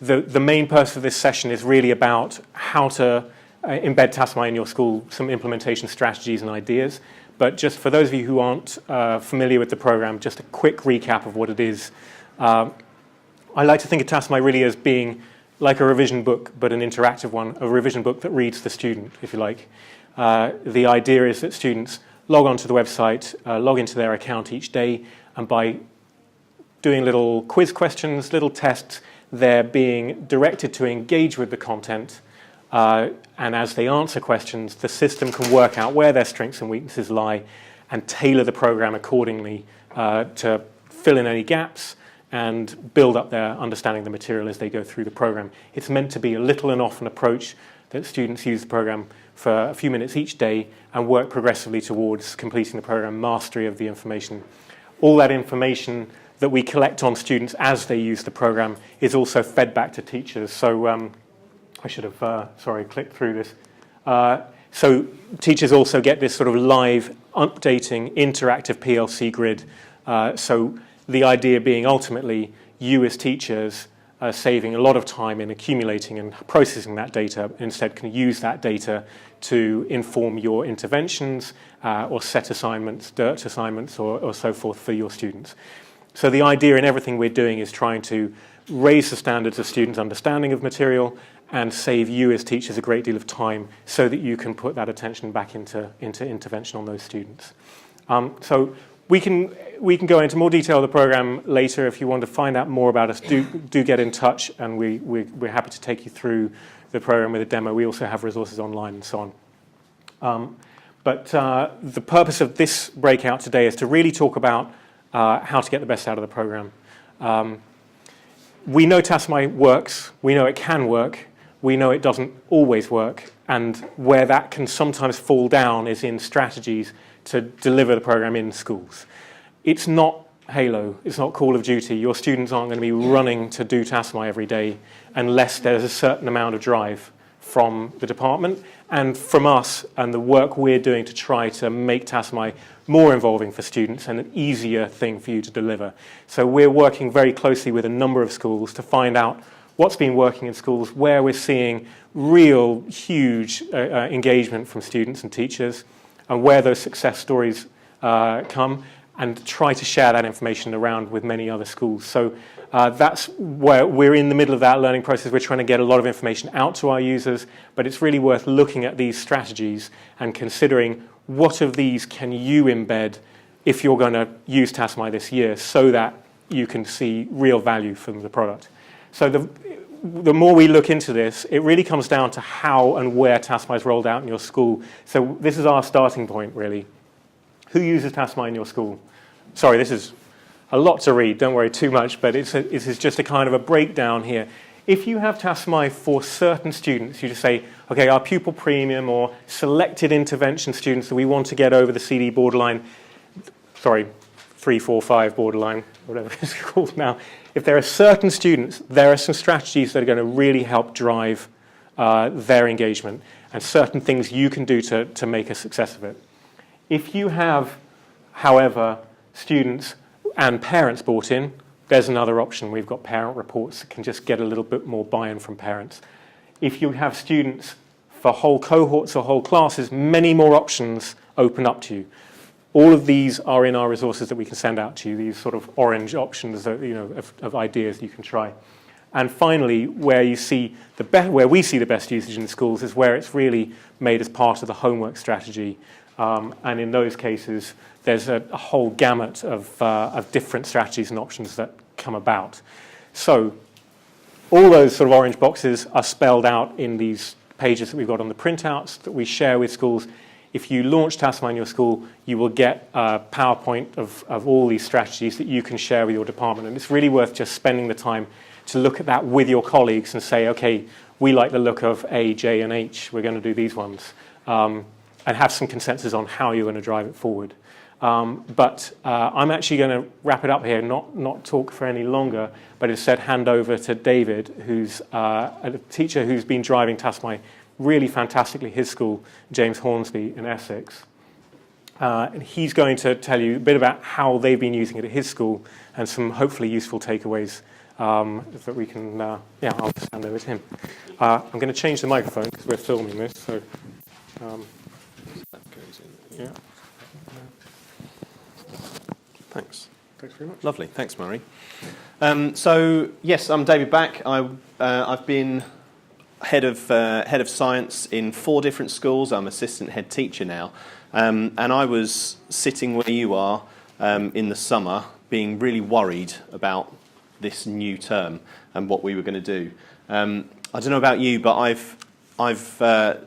The main purpose of this session is really about how to embed Tassomai in your school, some implementation strategies and ideas. But just for those of you who aren't familiar with the program, just a quick recap of what it is. I like to think of Tassomai really as being like a revision book, but an interactive one, a revision book that reads the student, if you like. The idea is that students log onto the website, log into their account each day, and by doing little quiz questions, little tests, they're being directed to engage with the content. And as they answer questions, the system can work out where their strengths and weaknesses lie and tailor the program accordingly to fill in any gaps and build up their understanding of the material as they go through the program. It's meant to be a little and often approach that students use the program for a few minutes each day and work progressively towards completing the program, mastery of the information. All that information that we collect on students as they use the program is also fed back to teachers. So I should have, clicked through this. So teachers also get this sort of live, updating, interactive PLC grid. So the idea being ultimately you as teachers are saving a lot of time in accumulating and processing that data, instead can use that data to inform your interventions or set assignments, dirt assignments or so forth for your students. So the idea in everything we're doing is trying to raise the standards of students' understanding of material and save you as teachers a great deal of time so that you can put that attention back into intervention on those students. So we can go into more detail of the program later. If you want to find out more about us, do get in touch, and we're happy to take you through the program with a demo. We also have resources online and so on. But the purpose of this breakout today is to really talk about how to get the best out of the program. We know Tassomai works. We know it can work. We know it doesn't always work. And where that can sometimes fall down is in strategies to deliver the program in schools. It's not Halo. It's not Call of Duty. Your students aren't going to be running to do Tassomai every day unless there's a certain amount of drive from the department and from us and the work we're doing to try to make Tassomai more involving for students and an easier thing for you to deliver. So we're working very closely with a number of schools to find out what's been working in schools, where we're seeing real huge engagement from students and teachers, and where those success stories come, and try to share that information around with many other schools. So that's where we're in the middle of that learning process. We're trying to get a lot of information out to our users, but it's really worth looking at these strategies and considering what of these can you embed if you're going to use Tassomai this year so that you can see real value from the product. So the more we look into this, it really comes down to how and where Tassomai is rolled out in your school. So this is our starting point, really. Who uses Tassomai in your school? Sorry, this is a lot to read. Don't worry too much, but this is just a kind of a breakdown here. If you have Tassomai for certain students, you just say, okay, our pupil premium or selected intervention students that we want to get over the CD borderline, 3, 4, 5 borderline, whatever it's called now. If there are certain students, there are some strategies that are going to really help drive their engagement and certain things you can do to make a success of it. If you have, however, students and parents bought in, there's another option. We've got parent reports that can just get a little bit more buy-in from parents. If you have students for whole cohorts or whole classes, many more options open up to you. All of these are in our resources that we can send out to you, these sort of orange options that, of ideas you can try. And finally, where we see the best usage in the schools is where it's really made as part of the homework strategy. And in those cases, there's a whole gamut of different strategies and options that come about. So all those sort of orange boxes are spelled out in these pages that we've got on the printouts that we share with schools. If you launch Tassomai in your school, you will get a PowerPoint of all these strategies that you can share with your department. And it's really worth just spending the time to look at that with your colleagues and say, okay, we like the look of A, J, and H. We're going to do these ones. And have some consensus on how you're going to drive it forward. But I'm actually going to wrap it up here, not talk for any longer, but instead hand over to David, who's a teacher who's been driving Tassomai really fantastically, his school, James Hornsby in Essex. And he's going to tell you a bit about how they've been using it at his school and some hopefully useful takeaways that we can, yeah, I'll just hand over to him. I'm going to change the microphone because we're filming this, so. Yeah. Thanks. Thanks very much. Lovely. Thanks, Murray. So, yes, I'm David Back. I've been head of science in 4 different schools. I'm assistant head teacher now. And I was sitting where you are in the summer, being really worried about this new term and what we were going to do. I don't know about you, but I've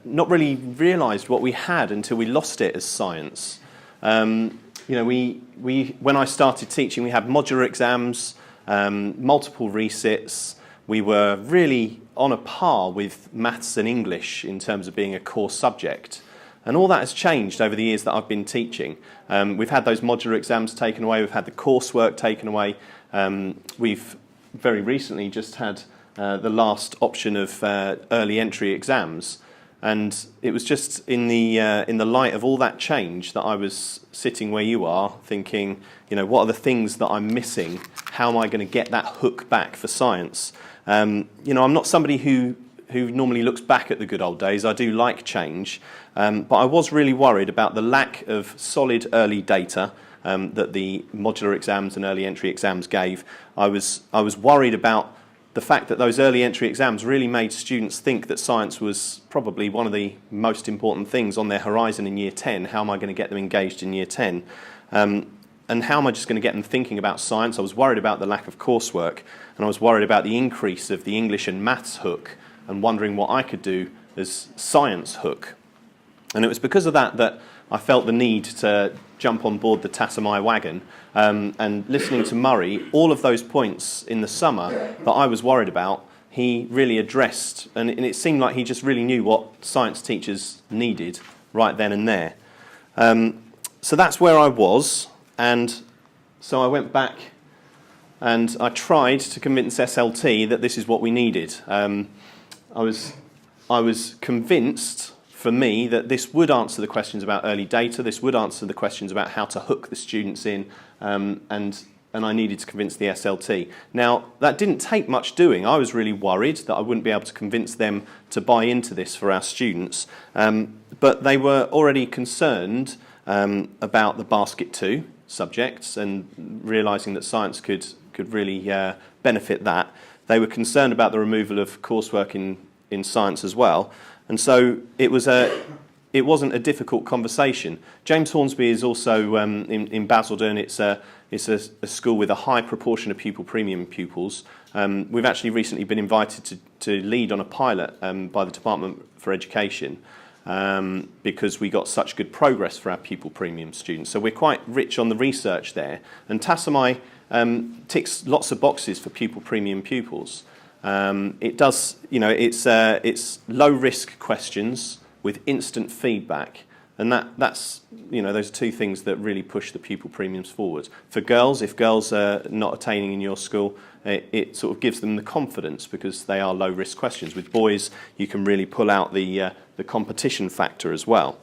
not really realised what we had until we lost it as science. You know, when I started teaching, we had modular exams, multiple resits. We were really on a par with maths and English in terms of being a core subject. And all that has changed over the years that I've been teaching. We've had those modular exams taken away. We've had the coursework taken away. We've very recently just had the last option of early entry exams. And it was just in the light of all that change that I was sitting where you are, thinking, you know, what are the things that I'm missing? How am I going to get that hook back for science? You know, I'm not somebody who normally looks back at the good old days. I do like change, but I was really worried about the lack of solid early data that the modular exams and early entry exams gave. I was worried about the fact that those early entry exams really made students think that science was probably one of the most important things on their horizon in year 10. How am I going to get them engaged in year 10? And how am I just going to get them thinking about science? I was worried about the lack of coursework, and I was worried about the increase of the English and maths hook, and wondering what I could do as science hook. And it was because of that that I felt the need to jump on board the Tassomai wagon, and listening to Murray, all of those points in the summer that I was worried about, he really addressed, and it seemed like he just really knew what science teachers needed right then and there. So that's where I was, and so I went back and I tried to convince SLT that this is what we needed. I was convinced, for me, that this would answer the questions about early data, this would answer the questions about how to hook the students in, and I needed to convince the SLT. Now, that didn't take much doing. I was really worried that I wouldn't be able to convince them to buy into this for our students, but they were already concerned about the basket 2 subjects and realising that science could really benefit that. They were concerned about the removal of coursework in science as well. And so it wasn't a difficult conversation. James Hornsby is also in Basildon. It's a school with a high proportion of pupil premium pupils. We've actually recently been invited to lead on a pilot by the Department for Education because we got such good progress for our pupil premium students. So we're quite rich on the research there. And Tassomai ticks lots of boxes for pupil premium pupils. It does, you know, it's low risk questions with instant feedback, and that's, you know, those are 2 things that really push the pupil premiums forward. For girls, if girls are not attaining in your school, it sort of gives them the confidence because they are low risk questions. With boys, you can really pull out the competition factor as well.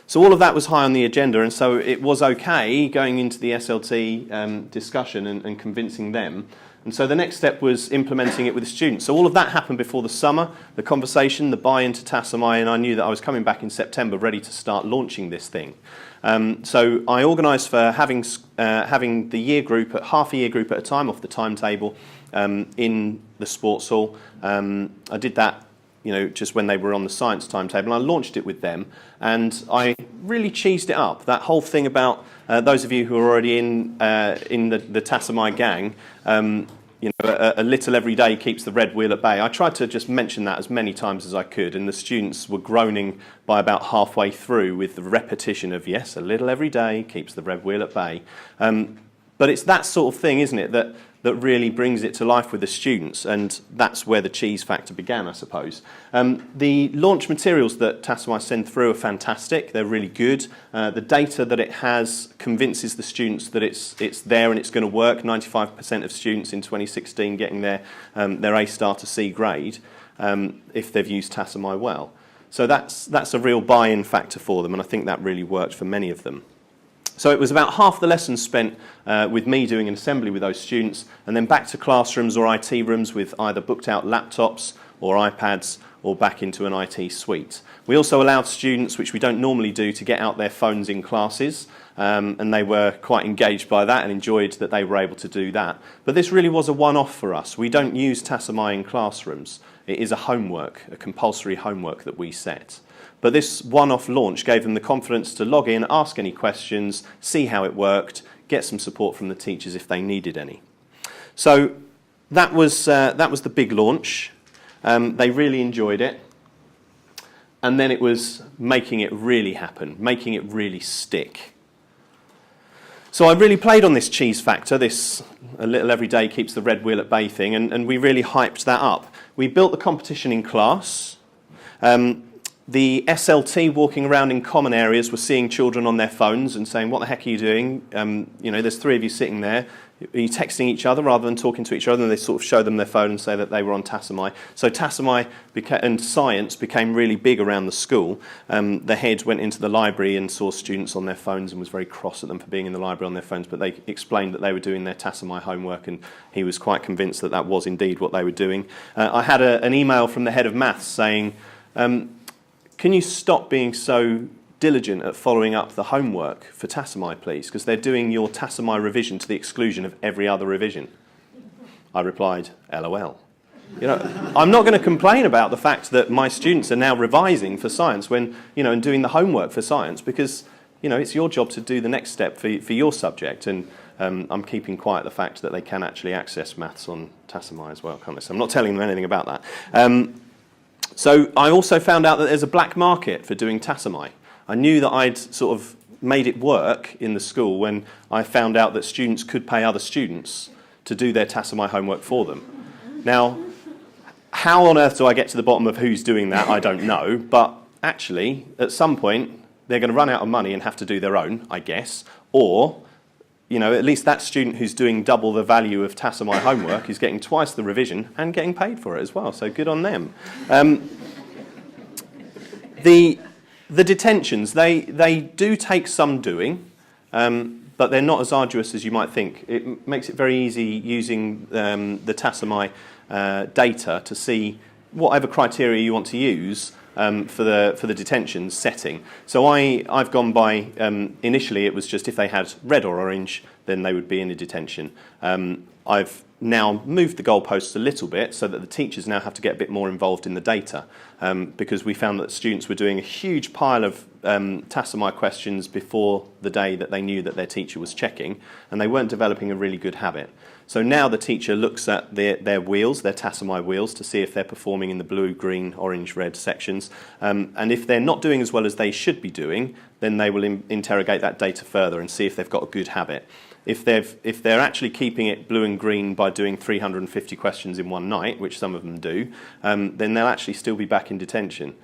So all of that was high on the agenda, and so it was okay going into the SLT discussion and convincing them. And so the next step was implementing it with the students. So all of that happened before the summer, the conversation, the buy-in to Tassomai, and I knew that I was coming back in September ready to start launching this thing. So I organised for having the year group, half a year group at a time off the timetable in the sports hall. I did that, you know, just when they were on the science timetable, and I launched it with them, and I really cheesed it up. That whole thing about those of you who are already in the Tassomai gang, you know, a little every day keeps the red wheel at bay. I tried to just mention that as many times as I could, and the students were groaning by about halfway through with the repetition of, yes, a little every day keeps the red wheel at bay. But it's that sort of thing, isn't it, that really brings it to life with the students, and that's where the cheese factor began, I suppose. The launch materials that Tassomai send through are fantastic. They're really good. The data that it has convinces the students that it's there and it's going to work. 95% of students in 2016 getting their A star to C grade if they've used Tassomai well. So that's a real buy-in factor for them, and I think that really worked for many of them. So it was about half the lessons spent with me doing an assembly with those students, and then back to classrooms or IT rooms with either booked out laptops or iPads or back into an IT suite. We also allowed students, which we don't normally do, to get out their phones in classes, and they were quite engaged by that and enjoyed that they were able to do that. But this really was a one-off for us. We don't use Tassomai in classrooms. It is a homework, a compulsory homework that we set. But this one-off launch gave them the confidence to log in, ask any questions, see how it worked, get some support from the teachers if they needed any. So that was the big launch. They really enjoyed it. And then it was making it really happen, making it really stick. So I really played on this cheese factor, this a little every day keeps the red wheel at bay thing, and we really hyped that up. We built the competition in class. The SLT walking around in common areas were seeing children on their phones and saying, what the heck are you doing? There's 3 of you sitting there. Are you texting each other rather than talking to each other? And they sort of show them their phone and say that they were on Tassomai. So Tassomai and science became really big around the school. The head went into the library and saw students on their phones and was very cross at them for being in the library on their phones, but they explained that they were doing their Tassomai homework, and he was quite convinced that that was indeed what they were doing. I had an email from the head of maths saying, can you stop being so diligent at following up the homework for Tassomai, please? Because they're doing your Tassomai revision to the exclusion of every other revision. I replied, LOL. I'm not going to complain about the fact that my students are now revising for science and doing the homework for science, because, it's your job to do the next step for your subject. And I'm keeping quiet the fact that they can actually access maths on Tassomai as well, can't they? So I'm not telling them anything about that. So I also found out that there's a black market for doing Tassomai. I knew that I'd sort of made it work in the school when I found out that students could pay other students to do their Tassomai homework for them. Now, how on earth do I get to the bottom of who's doing that? I don't know. But actually, at some point, they're going to run out of money and have to do their own, I guess. Or, at least that student who's doing double the value of Tassomai homework is getting twice the revision and getting paid for it as well. So good on them. The detentions, they do take some doing, but they're not as arduous as you might think. It makes it very easy using the Tassomai data to see whatever criteria you want to use for the detentions setting. So I've gone by, initially it was just if they had red or orange, then they would be in a detention. I've now moved the goalposts a little bit so that the teachers now have to get a bit more involved in the data, because we found that students were doing a huge pile of Tassomai questions before the day that they knew that their teacher was checking, and they weren't developing a really good habit. So now the teacher looks at their wheels, their Tassomai wheels, to see if they're performing in the blue, green, orange, red sections. And if they're not doing as well as they should be doing, then they will interrogate that data further and see if they've got a good habit. If they're actually keeping it blue and green by doing 350 questions in one night, which some of them do, then they'll actually still be back in detention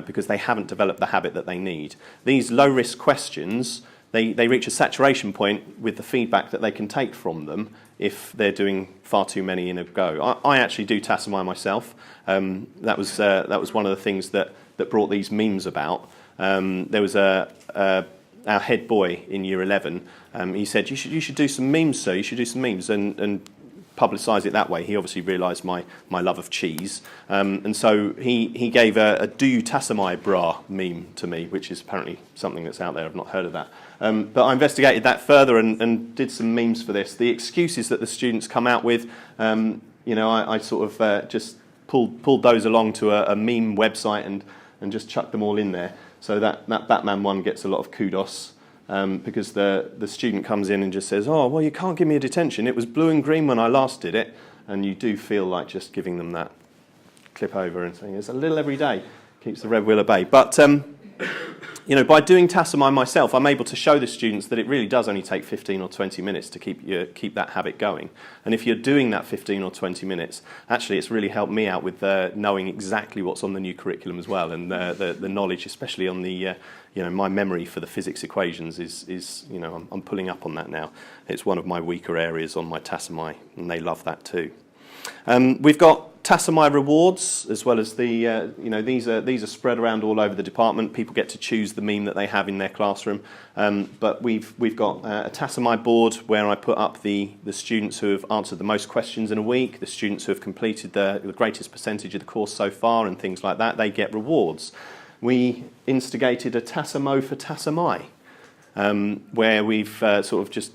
because they haven't developed the habit that they need. These low-risk questions, they reach a saturation point with the feedback that they can take from them if they're doing far too many in a go. I actually do Tassomai myself. That was one of the things that brought these memes about. There was our head boy in year 11. He said, you should do some memes, sir. You should do some memes and publicise it that way. He obviously realised my love of cheese. And so he gave a do you Tassomai bra meme to me, which is apparently something that's out there. I've not heard of that. But I investigated that further and did some memes for this. The excuses that the students come out with, I sort of just pulled those along to a meme website and just chucked them all in there. So that Batman one gets a lot of kudos because the student comes in and just says, oh, well, you can't give me a detention. It was blue and green when I last did it. And you do feel like just giving them that clip over and saying, it's a little every day, keeps the red wheel at bay. But, by doing Tassomai myself, I'm able to show the students that it really does only take 15 or 20 minutes to keep that habit going. And if you're doing that 15 or 20 minutes, actually it's really helped me out with knowing exactly what's on the new curriculum as well, and the knowledge, especially on the, my memory for the physics equations is I'm pulling up on that now. It's one of my weaker areas on my Tassomai, and they love that too. We've got Tassomai rewards, as well as the, these are spread around all over the department. People get to choose the meme that they have in their classroom. But we've got a Tassomai board where I put up the students who have answered the most questions in a week, the students who have completed the greatest percentage of the course so far, and things like that. They get rewards. We instigated a Tassimo for Tassomai, where we've sort of just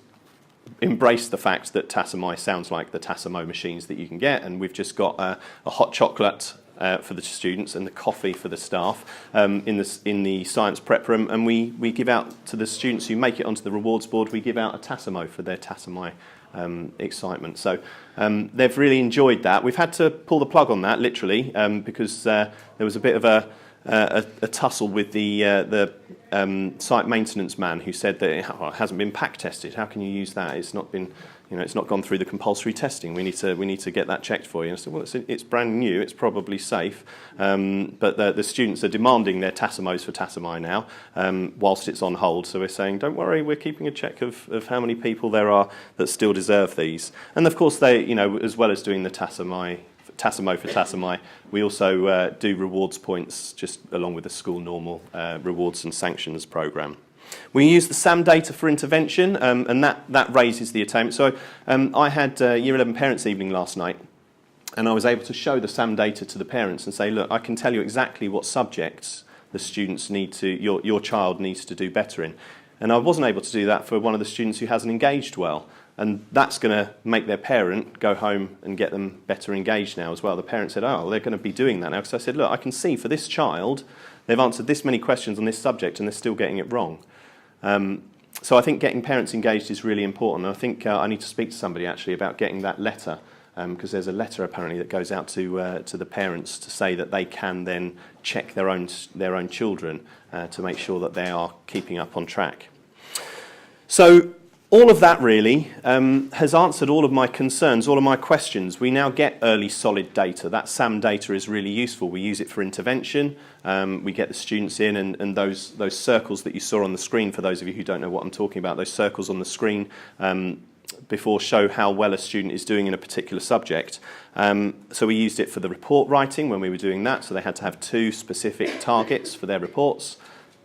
embraced the fact that Tassomai sounds like the Tassimo machines that you can get, and we've just got a hot chocolate for the students and the coffee for the staff in the science prep room, and we give out to the students who make it onto the rewards board, we give out a Tassimo for their Tassomai excitement. So they've really enjoyed that. We've had to pull the plug on that, literally, because there was a bit of a tussle with the site maintenance man who said that it hasn't been pack tested. How can you use that? It's not been, it's not gone through the compulsory testing. We need to get that checked for you. And I said, well, it's brand new. It's probably safe. But the students are demanding their Tassimos for Tassomai now, whilst it's on hold. So we're saying, don't worry, we're keeping a check of how many people there are that still deserve these. And of course, they, as well as doing the Tassimo for Tassomai, we also do rewards points just along with the school normal rewards and sanctions programme. We use the SAM data for intervention, and that raises the attainment. So I had Year 11 Parents' Evening last night, and I was able to show the SAM data to the parents and say, look, I can tell you exactly what subjects the students need to, your child needs to do better in. And I wasn't able to do that for one of the students who hasn't engaged well. And that's going to make their parent go home and get them better engaged now as well. The parent said, oh, well, they're going to be doing that now. Because I said, look, I can see for this child, they've answered this many questions on this subject and they're still getting it wrong. So I think getting parents engaged is really important. And I think I need to speak to somebody actually about getting that letter, because there's a letter apparently that goes out to the parents to say that they can then check their own children to make sure that they are keeping up on track. So all of that really has answered all of my concerns, all of my questions. We now get early solid data. That SAM data is really useful. We use it for intervention. We get the students in, and those circles that you saw on the screen, for those of you who don't know what I'm talking about, those circles on the screen before show how well a student is doing in a particular subject. So we used it for the report writing when we were doing that, so they had to have 2 specific targets for their reports.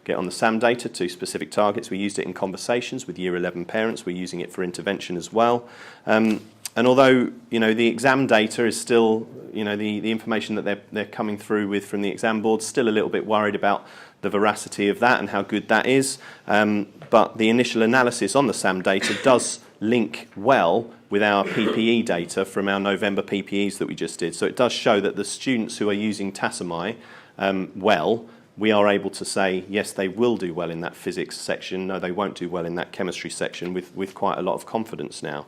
Get on the SAM data, 2 specific targets. We used it in conversations with Year 11 parents. We're using it for intervention as well. And although the exam data is still, the information that they're coming through with from the exam board, still a little bit worried about the veracity of that and how good that is. But the initial analysis on the SAM data does link well with our PPE data from our November PPEs that we just did. So it does show that the students who are using Tassomai well, we are able to say, yes, they will do well in that physics section, no, they won't do well in that chemistry section with quite a lot of confidence now.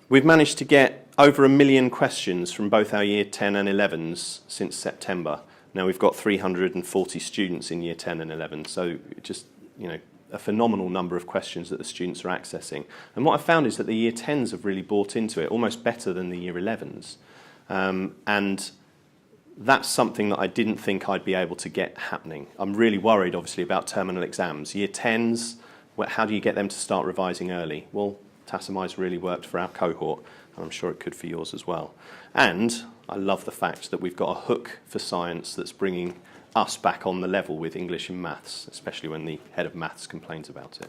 We've managed to get over 1 million questions from both our Year 10 and 11s since September. Now we've got 340 students in Year 10 and 11, so just, a phenomenal number of questions that the students are accessing. And what I found is that the Year 10s have really bought into it, almost better than the Year 11s. And that's something that I didn't think I'd be able to get happening. I'm really worried, obviously, about terminal exams. Year 10s, how do you get them to start revising early? Well, Tassomai's really worked for our cohort, and I'm sure it could for yours as well. And I love the fact that we've got a hook for science that's bringing us back on the level with English and maths, especially when the head of maths complains about it.